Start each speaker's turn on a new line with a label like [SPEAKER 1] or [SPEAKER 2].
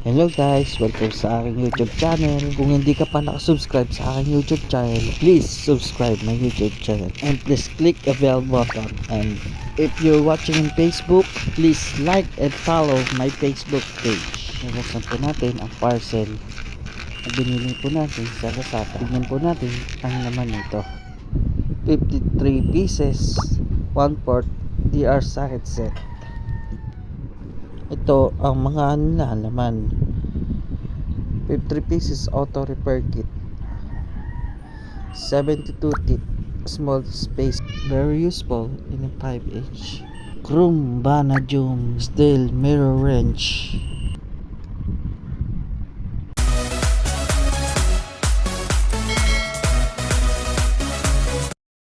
[SPEAKER 1] Hello guys, welcome sa aking YouTube channel. Kung hindi ka pa nakasubscribe sa aking YouTube channel, please subscribe my YouTube channel and please click the bell button. And if you're watching on Facebook, please like and follow my Facebook page. Nabuksan po natin ang parcel na binili po natin sa Lazada. Tignan po natin ang laman nito. 53 pieces, 1/4 DR socket set. Ito ang mga laman. 53 pieces auto repair kit, 72 teeth, small space, very useful in a 5 inch. Chrome vanadium steel mirror wrench,